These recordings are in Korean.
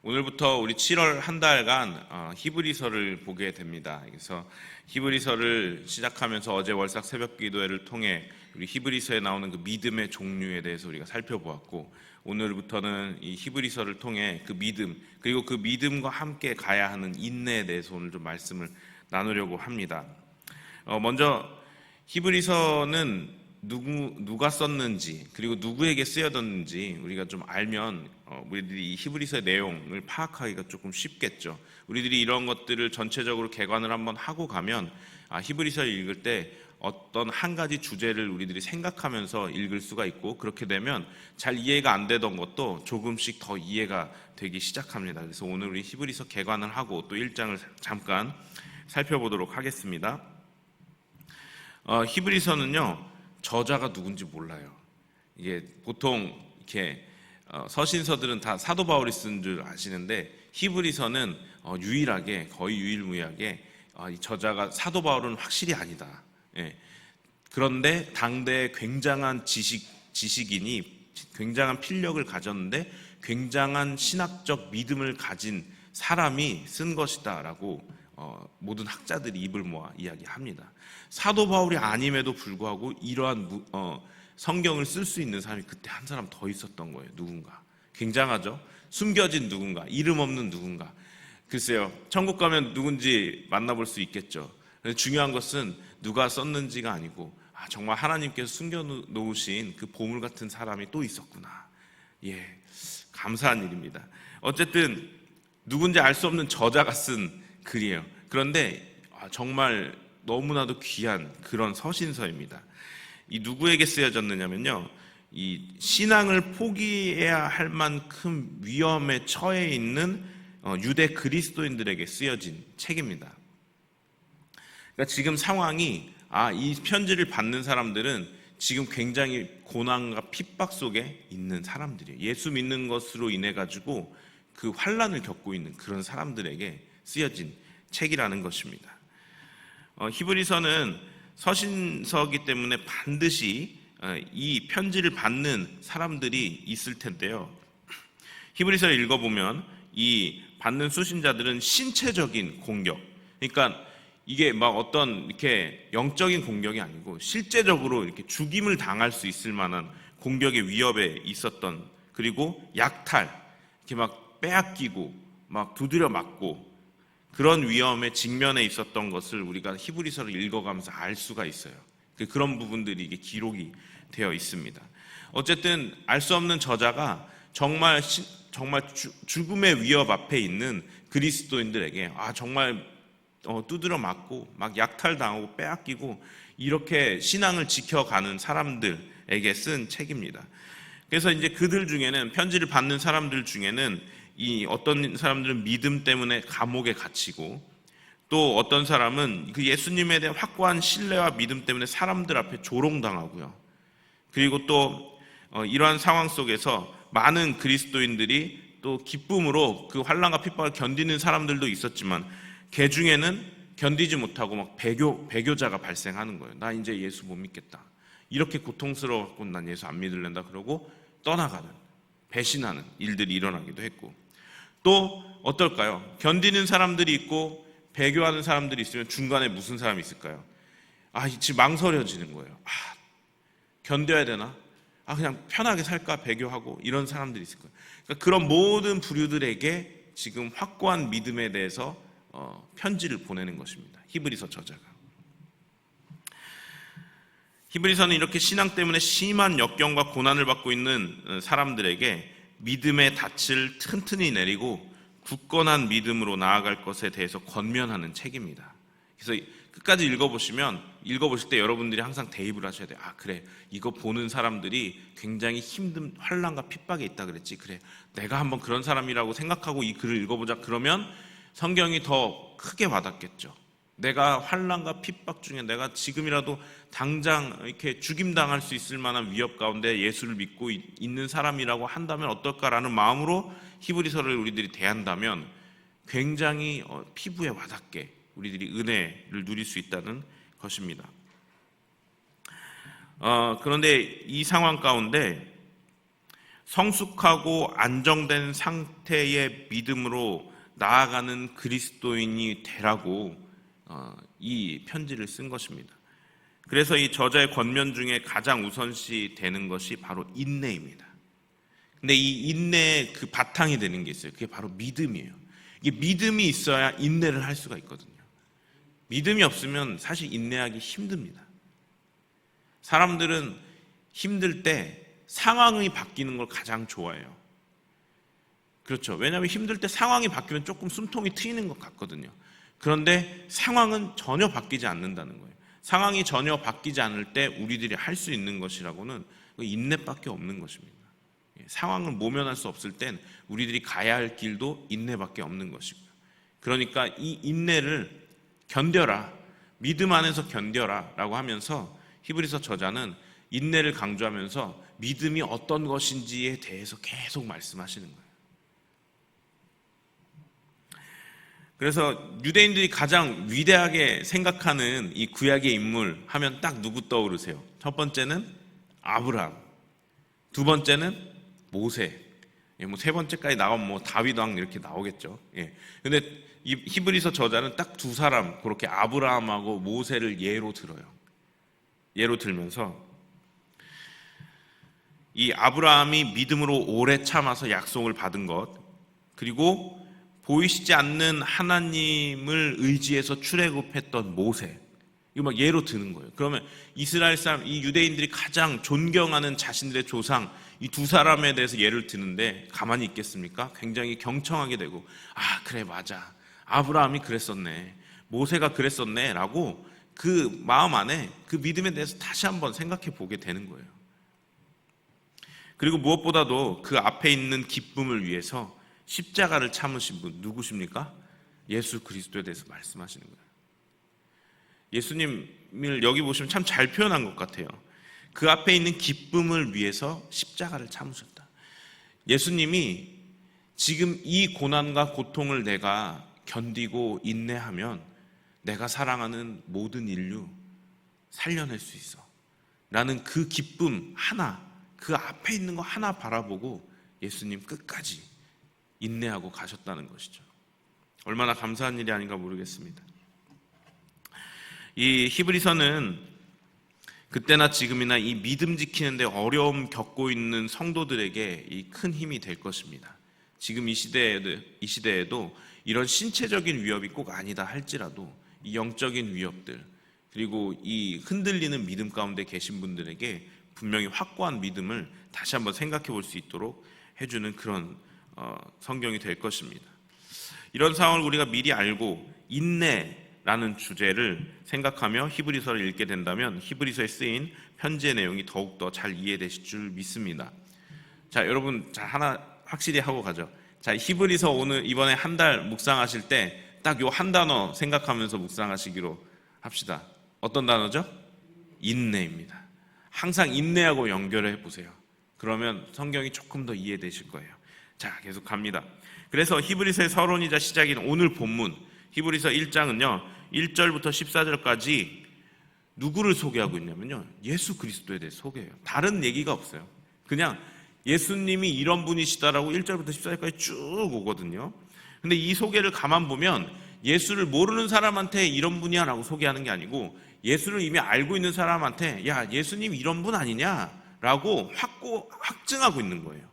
오늘부터 우리 7월 한 달간 히브리서를 보게 됩니다. 그래서 히브리서를 시작하면서 어제 월삭 새벽 기도회를 통해 우리 히브리서에 나오는 그 믿음의 종류에 대해서 우리가 살펴보았고, 오늘부터는 이 히브리서를 통해 그 믿음, 그리고 그 믿음과 함께 가야 하는 인내에 대해서 오늘 좀 말씀을 나누려고 합니다. 먼저 히브리서는 누가 썼는지, 그리고 누구에게 쓰여졌는지 우리가 좀 알면 우리들이 이 히브리서의 내용을 파악하기가 조금 쉽겠죠. 우리들이 이런 것들을 전체적으로 개관을 한번 하고 가면 히브리서를 읽을 때 어떤 한 가지 주제를 우리들이 생각하면서 읽을 수가 있고, 그렇게 되면 잘 이해가 안 되던 것도 조금씩 더 이해가 되기 시작합니다. 그래서 오늘 우리 히브리서 개관을 하고 또 1장을 잠깐 살펴보도록 하겠습니다. 히브리서는요, 저자가 누군지 몰라요. 이게 보통 이렇게 서신서들은 다 사도 바울이 쓴 줄 아시는데, 히브리서는 유일하게, 거의 유일무이하게 이 저자가 사도 바울은 확실히 아니다. 예. 그런데 당대에 굉장한 지식인이 굉장한 필력을 가졌는데 굉장한 신학적 믿음을 가진 사람이 쓴 것이다라고 모든 학자들이 입을 모아 이야기합니다. 사도 바울이 아님에도 불구하고 이러한 성경을 쓸 수 있는 사람이 그때 한 사람 더 있었던 거예요. 누군가. 굉장하죠? 숨겨진 누군가, 이름 없는 누군가. 글쎄요, 천국 가면 누군지 만나볼 수 있겠죠. 중요한 것은 누가 썼는지가 아니고 정말 하나님께서 숨겨놓으신 그 보물 같은 사람이 또 있었구나. 예, 감사한 일입니다. 어쨌든 누군지 알 수 없는 저자가 쓴 글이에요. 그런데 정말 너무나도 귀한 그런 서신서입니다. 이 누구에게 쓰여졌느냐면요, 이 신앙을 포기해야 할 만큼 위험에 처해 있는 유대 그리스도인들에게 쓰여진 책입니다. 그러니까 지금 상황이 이 편지를 받는 사람들은 지금 굉장히 고난과 핍박 속에 있는 사람들이에요. 예수 믿는 것으로 인해 가지고 그 환난을 겪고 있는 그런 사람들에게 쓰여진 책이라는 것입니다. 히브리서는 서신서이기 때문에 반드시 이 편지를 받는 사람들이 있을 텐데요. 히브리서를 읽어보면 이 받는 수신자들은 신체적인 공격, 그러니까 이게 막 어떤 이렇게 영적인 공격이 아니고 실제적으로 이렇게 죽임을 당할 수 있을 만한 공격의 위협에 있었던, 그리고 약탈, 이렇게 막 빼앗기고 막 두드려 맞고 그런 위험에 직면해 있었던 것을 우리가 히브리서를 읽어가면서 알 수가 있어요. 그런 부분들이 이게 기록이 되어 있습니다. 어쨌든 알 수 없는 저자가 정말 죽음의 위협 앞에 있는 그리스도인들에게 정말 두드려 맞고 막 약탈당하고 빼앗기고 이렇게 신앙을 지켜가는 사람들에게 쓴 책입니다. 그래서 이제 그들 중에는, 편지를 받는 사람들 중에는 이 어떤 사람들은 믿음 때문에 감옥에 갇히고, 또 어떤 사람은 그 예수님에 대한 확고한 신뢰와 믿음 때문에 사람들 앞에 조롱당하고요. 그리고 또 이러한 상황 속에서 많은 그리스도인들이 또 기쁨으로 그 환난과 핍박을 견디는 사람들도 있었지만, 그 중에는 견디지 못하고 막 배교자가 발생하는 거예요. 나 이제 예수 못 믿겠다. 이렇게 고통스러워갖고 난 예수 안 믿을랜다 그러고 떠나가는, 배신하는 일들이 일어나기도 했고, 또 어떨까요? 견디는 사람들이 있고 배교하는 사람들이 있으면 중간에 무슨 사람이 있을까요? 지금 망설여지는 거예요. 견뎌야 되나? 그냥 편하게 살까? 배교하고 이런 사람들이 있을 거예요. 그러니까 그런 모든 부류들에게 지금 확고한 믿음에 대해서 편지를 보내는 것입니다. 히브리서 저자가. 히브리서는 이렇게 신앙 때문에 심한 역경과 고난을 받고 있는 사람들에게 믿음의 닻을 튼튼히 내리고 굳건한 믿음으로 나아갈 것에 대해서 권면하는 책입니다. 그래서 끝까지 읽어보실 때 여러분들이 항상 대입을 하셔야 돼요. 그래, 이거 보는 사람들이 굉장히 힘든 환난과 핍박에 있다 그랬지. 그래, 내가 한번 그런 사람이라고 생각하고 이 글을 읽어보자. 그러면 성경이 더 크게 와닿겠죠. 내가 환난과 핍박 중에 내가 지금이라도 당장 이렇게 죽임당할 수 있을 만한 위협 가운데 예수를 믿고 있는 사람이라고 한다면 어떨까라는 마음으로 히브리서를 우리들이 대한다면 굉장히 피부에 와닿게 우리들이 은혜를 누릴 수 있다는 것입니다. 그런데 이 상황 가운데 성숙하고 안정된 상태의 믿음으로 나아가는 그리스도인이 되라고 이 편지를 쓴 것입니다. 그래서 이 저자의 권면 중에 가장 우선시 되는 것이 바로 인내입니다. 근데 이 인내의 그 바탕이 되는 게 있어요. 그게 바로 믿음이에요. 이게 믿음이 있어야 인내를 할 수가 있거든요. 믿음이 없으면 사실 인내하기 힘듭니다. 사람들은 힘들 때 상황이 바뀌는 걸 가장 좋아해요. 그렇죠. 왜냐하면 힘들 때 상황이 바뀌면 조금 숨통이 트이는 것 같거든요. 그런데 상황은 전혀 바뀌지 않는다는 거예요. 상황이 전혀 바뀌지 않을 때 우리들이 할 수 있는 것이라고는 인내밖에 없는 것입니다. 상황을 모면할 수 없을 땐 우리들이 가야 할 길도 인내밖에 없는 것이고요. 그러니까 이 인내를 견뎌라, 믿음 안에서 견뎌라 라고 하면서 히브리서 저자는 인내를 강조하면서 믿음이 어떤 것인지에 대해서 계속 말씀하시는 거예요. 그래서 유대인들이 가장 위대하게 생각하는 이 구약의 인물 하면 딱 누구 떠오르세요? 첫 번째는 아브라함, 두 번째는 모세, 세 번째까지 나오면 다윗 왕 이렇게 나오겠죠. 근데 이 히브리서 저자는 딱 두 사람, 그렇게 아브라함하고 모세를 예로 들어요. 예로 들면서 이 아브라함이 믿음으로 오래 참아서 약속을 받은 것, 그리고 보이시지 않는 하나님을 의지해서 출애굽했던 모세, 이거 막 예로 드는 거예요. 그러면 이스라엘 사람, 이 유대인들이 가장 존경하는 자신들의 조상, 이 두 사람에 대해서 예를 드는데 가만히 있겠습니까? 굉장히 경청하게 되고, 아 그래 맞아, 아브라함이 그랬었네, 모세가 그랬었네 라고 그 마음 안에 그 믿음에 대해서 다시 한번 생각해 보게 되는 거예요. 그리고 무엇보다도 그 앞에 있는 기쁨을 위해서 십자가를 참으신 분 누구십니까? 예수 그리스도에 대해서 말씀하시는 거예요. 예수님을 여기 보시면 참 잘 표현한 것 같아요. 그 앞에 있는 기쁨을 위해서 십자가를 참으셨다. 예수님이 지금 이 고난과 고통을 내가 견디고 인내하면 내가 사랑하는 모든 인류 살려낼 수 있어 라는 그 기쁨 하나, 그 앞에 있는 거 하나 바라보고 예수님 끝까지 인내하고 가셨다는 것이죠. 얼마나 감사한 일이 아닌가 모르겠습니다. 이 히브리서는 그때나 지금이나 이 믿음 지키는데 어려움 겪고 있는 성도들에게 이 큰 힘이 될 것입니다. 지금 이 시대에도 이런 신체적인 위협이 꼭 아니다 할지라도 이 영적인 위협들, 그리고 이 흔들리는 믿음 가운데 계신 분들에게 분명히 확고한 믿음을 다시 한번 생각해 볼 수 있도록 해주는 그런 성경이 될 것입니다. 이런 상황을 우리가 미리 알고 인내라는 주제를 생각하며 히브리서를 읽게 된다면 히브리서에 쓰인 편지의 내용이 더욱더 잘 이해되실 줄 믿습니다. 자, 여러분, 자, 하나 확실히 하고 가죠. 자, 히브리서 오늘 이번에 한 달 묵상하실 때 딱 요 한 단어 생각하면서 묵상하시기로 합시다. 어떤 단어죠? 인내입니다. 항상 인내하고 연결해 보세요. 그러면 성경이 조금 더 이해되실 거예요. 자, 계속 갑니다. 그래서 히브리서의 서론이자 시작인 오늘 본문 히브리서 1장은요 1절부터 14절까지 누구를 소개하고 있냐면요 예수 그리스도에 대해서 소개해요. 다른 얘기가 없어요. 그냥 예수님이 이런 분이시다라고 1절부터 14절까지 쭉 오거든요. 근데 이 소개를 가만 보면 예수를 모르는 사람한테 이런 분이야 라고 소개하는 게 아니고 예수를 이미 알고 있는 사람한테 야 예수님 이런 분 아니냐 라고 확증하고 있는 거예요.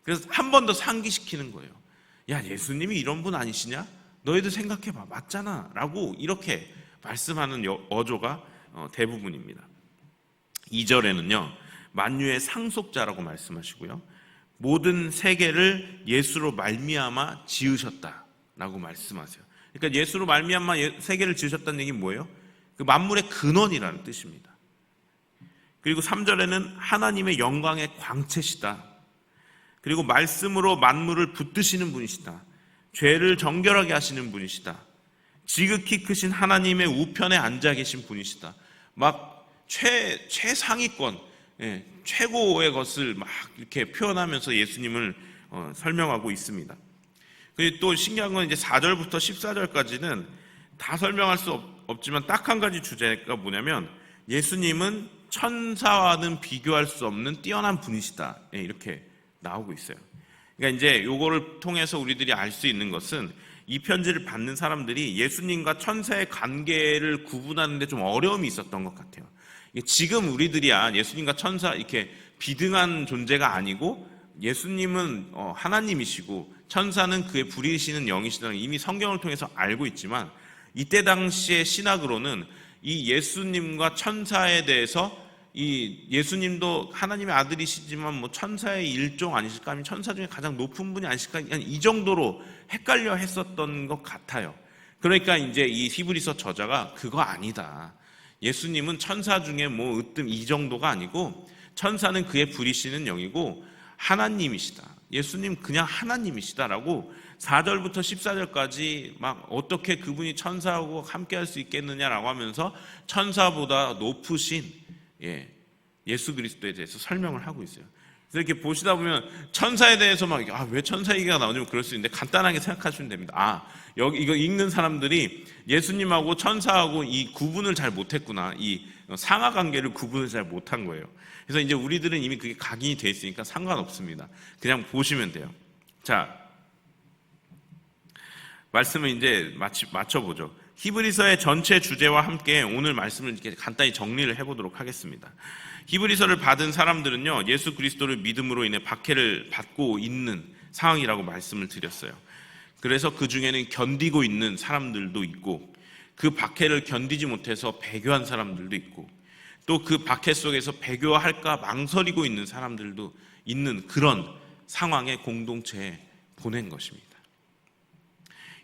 그래서 한 번 더 상기시키는 거예요. 야 예수님이 이런 분 아니시냐? 너희들 생각해봐, 맞잖아 라고 이렇게 말씀하는 어조가 대부분입니다. 2절에는요 만유의 상속자라고 말씀하시고요 모든 세계를 예수로 말미암아 지으셨다라고 말씀하세요. 그러니까 예수로 말미암아 세계를 지으셨다는 얘기는 뭐예요? 그 만물의 근원이라는 뜻입니다. 그리고 3절에는 하나님의 영광의 광채시다. 그리고 말씀으로 만물을 붙드시는 분이시다. 죄를 정결하게 하시는 분이시다. 지극히 크신 하나님의 우편에 앉아 계신 분이시다. 막 최상위권, 최고의 것을 막 이렇게 표현하면서 예수님을 설명하고 있습니다. 그리고 또 신기한 건 이제 4절부터 14절까지는 다 설명할 수 없지만 딱 한 가지 주제가 뭐냐면 예수님은 천사와는 비교할 수 없는 뛰어난 분이시다. 이렇게 나오고 있어요. 그러니까 이제 요거를 통해서 우리들이 알 수 있는 것은 이 편지를 받는 사람들이 예수님과 천사의 관계를 구분하는데 좀 어려움이 있었던 것 같아요. 지금 우리들이야 예수님과 천사 이렇게 비등한 존재가 아니고 예수님은 하나님이시고 천사는 그의 부리시는 영이시다는 이미 성경을 통해서 알고 있지만 이때 당시의 신학으로는 이 예수님과 천사에 대해서 이 예수님도 하나님의 아들이시지만 뭐 천사의 일종 아니실까 하면 천사 중에 가장 높은 분이 아니실까 이 정도로 헷갈려 했었던 것 같아요. 그러니까 이제 이 히브리서 저자가 그거 아니다. 예수님은 천사 중에 뭐 으뜸 이 정도가 아니고 천사는 그의 부리시는 영이고 하나님이시다. 예수님 그냥 하나님이시다라고 4절부터 14절까지 막 어떻게 그분이 천사하고 함께 할 수 있겠느냐라고 하면서 천사보다 높으신 예수 그리스도에 대해서 설명을 하고 있어요. 그래서 이렇게 보시다 보면 천사에 대해서 막 왜 천사 얘기가 나오냐면 그럴 수 있는데 간단하게 생각하시면 됩니다. 여기 이거 읽는 사람들이 예수님하고 천사하고 이 구분을 잘 못했구나. 이 상하 관계를 구분을 잘 못한 거예요. 그래서 이제 우리들은 이미 그게 각인이 돼 있으니까 상관없습니다. 그냥 보시면 돼요. 자, 말씀을 이제 맞춰보죠. 히브리서의 전체 주제와 함께 오늘 말씀을 이렇게 간단히 정리를 해보도록 하겠습니다. 히브리서를 받은 사람들은요, 예수 그리스도를 믿음으로 인해 박해를 받고 있는 상황이라고 말씀을 드렸어요. 그래서 그 중에는 견디고 있는 사람들도 있고, 그 박해를 견디지 못해서 배교한 사람들도 있고, 또 그 박해 속에서 배교할까 망설이고 있는 사람들도 있는 그런 상황의 공동체에 보낸 것입니다.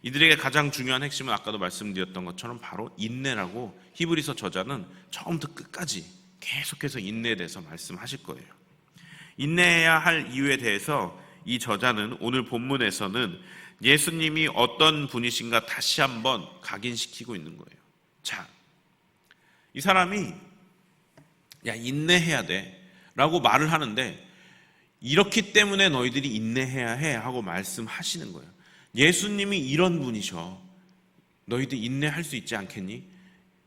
이들에게 가장 중요한 핵심은 아까도 말씀드렸던 것처럼 바로 인내라고 히브리서 저자는 처음부터 끝까지 계속해서 인내에 대해서 말씀하실 거예요. 인내해야 할 이유에 대해서 이 저자는 오늘 본문에서는 예수님이 어떤 분이신가 다시 한번 각인시키고 있는 거예요. 자, 이 사람이 인내해야 돼 라고 말을 하는데 이렇기 때문에 너희들이 인내해야 해 하고 말씀하시는 거예요. 예수님이 이런 분이셔. 너희들 인내할 수 있지 않겠니?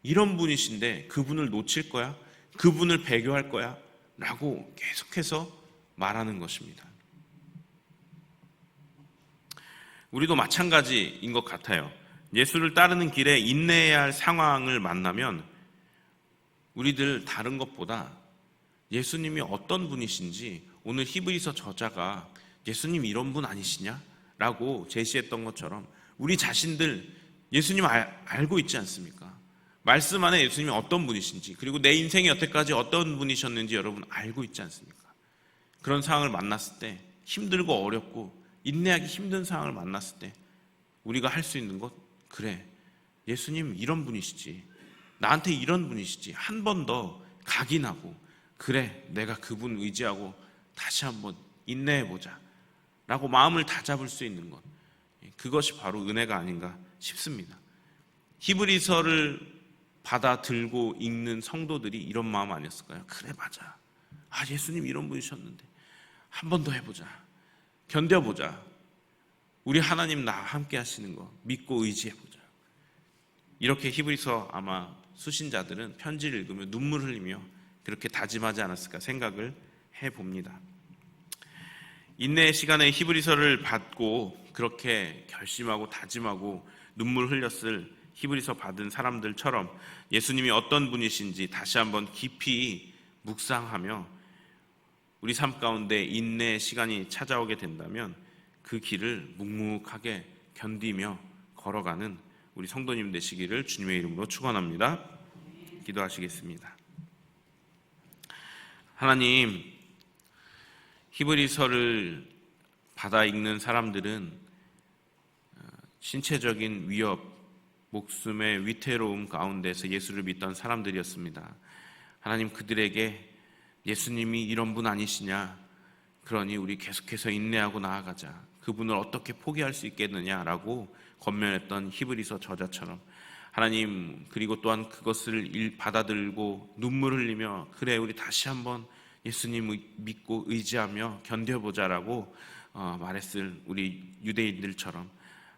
이런 분이신데 그분을 놓칠 거야? 그분을 배교할 거야? 라고 계속해서 말하는 것입니다. 우리도 마찬가지인 것 같아요. 예수를 따르는 길에 인내해야 할 상황을 만나면 우리들 다른 것보다 예수님이 어떤 분이신지 오늘 히브리서 저자가 예수님 이런 분 아니시냐? 라고 제시했던 것처럼 우리 자신들 예수님 알고 있지 않습니까? 말씀 안에 예수님이 어떤 분이신지 그리고 내 인생이 여태까지 어떤 분이셨는지 여러분 알고 있지 않습니까? 그런 상황을 만났을 때 힘들고 어렵고 인내하기 힘든 상황을 만났을 때 우리가 할 수 있는 것 그래 예수님 이런 분이시지 나한테 이런 분이시지 한 번 더 각인하고 그래 내가 그분 의지하고 다시 한번 인내해보자 라고 마음을 다잡을 수 있는 것 그것이 바로 은혜가 아닌가 싶습니다. 히브리서를 받아 들고 읽는 성도들이 이런 마음 아니었을까요? 그래 맞아 예수님 이런 분이셨는데 한 번 더 해보자 견뎌보자 우리 하나님 나와 함께 하시는 거 믿고 의지해보자. 이렇게 히브리서 아마 수신자들은 편지를 읽으며 눈물 흘리며 그렇게 다짐하지 않았을까 생각을 해봅니다. 인내의 시간에 히브리서를 받고 그렇게 결심하고 다짐하고 눈물 흘렸을 히브리서 받은 사람들처럼 예수님이 어떤 분이신지 다시 한번 깊이 묵상하며 우리 삶 가운데 인내의 시간이 찾아오게 된다면 그 길을 묵묵하게 견디며 걸어가는 우리 성도님 되시기를 주님의 이름으로 축원합니다. 기도하시겠습니다. 하나님, 히브리서를 받아 읽는 사람들은 신체적인 위협, 목숨의 위태로움 가운데서 예수를 믿던 사람들이었습니다. 하나님 그들에게 예수님이 이런 분 아니시냐? 그러니 우리 계속해서 인내하고 나아가자. 그분을 어떻게 포기할 수 있겠느냐라고 권면했던 히브리서 저자처럼 하나님 그리고 또한 그것을 받아들고 눈물 흘리며 그래 우리 다시 한번 예수님 믿고 의지하며 견뎌보자라고 말했을 우리 유대인들처럼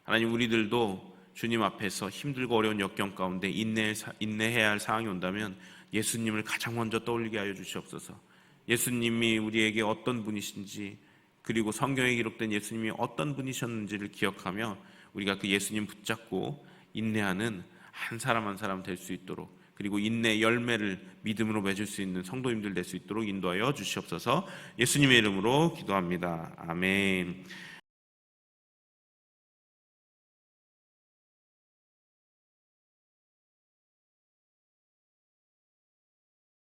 하나님 우리들도 주님 앞에서 힘들고 어려운 역경 가운데 인내해야 할 상황이 온다면 예수님을 가장 먼저 떠올리게 하여 주시옵소서. 예수님이 우리에게 어떤 분이신지 그리고 성경에 기록된 예수님이 어떤 분이셨는지를 기억하며 우리가 그 예수님 붙잡고 인내하는 한 사람 한 사람 될 수 있도록, 그리고 인내 열매를 믿음으로 맺을 수 있는 성도님들 될 수 있도록 인도하여 주시옵소서. 예수님의 이름으로 기도합니다. 아멘.